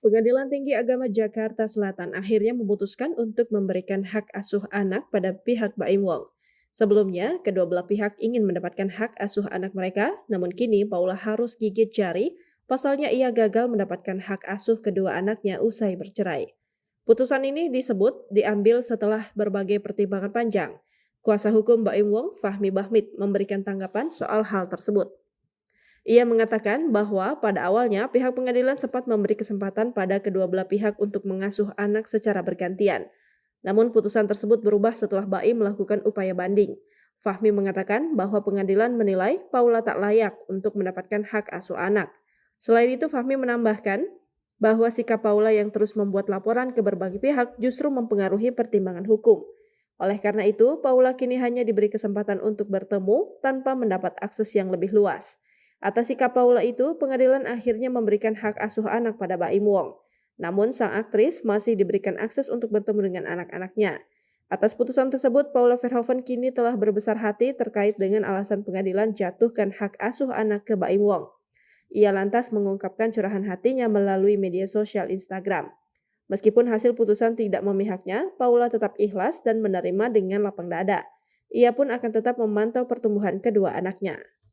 Pengadilan Tinggi Agama Jakarta Selatan akhirnya memutuskan untuk memberikan hak asuh anak pada pihak Baim Wong. Sebelumnya, kedua belah pihak ingin mendapatkan hak asuh anak mereka, namun kini Paula harus gigit jari, pasalnya ia gagal mendapatkan hak asuh kedua anaknya usai bercerai. Putusan ini disebut diambil setelah berbagai pertimbangan panjang. Kuasa hukum Baim Wong, Fahmi Bahmid, memberikan tanggapan soal hal tersebut. Ia mengatakan bahwa pada awalnya pihak pengadilan sempat memberi kesempatan pada kedua belah pihak untuk mengasuh anak secara bergantian. Namun putusan tersebut berubah setelah Baim melakukan upaya banding. Fahmi mengatakan bahwa pengadilan menilai Paula tak layak untuk mendapatkan hak asuh anak. Selain itu, Fahmi menambahkan bahwa sikap Paula yang terus membuat laporan ke berbagai pihak justru mempengaruhi pertimbangan hukum. Oleh karena itu, Paula kini hanya diberi kesempatan untuk bertemu tanpa mendapat akses yang lebih luas. Atas sikap Paula itu, pengadilan akhirnya memberikan hak asuh anak pada Baim Wong. Namun sang aktris masih diberikan akses untuk bertemu dengan anak-anaknya. Atas putusan tersebut, Paula Verhoeven kini telah berbesar hati terkait dengan alasan pengadilan jatuhkan hak asuh anak ke Baim Wong. Ia lantas mengungkapkan curahan hatinya melalui media sosial Instagram. Meskipun hasil putusan tidak memihaknya, Paula tetap ikhlas dan menerima dengan lapang dada. Ia pun akan tetap memantau pertumbuhan kedua anaknya.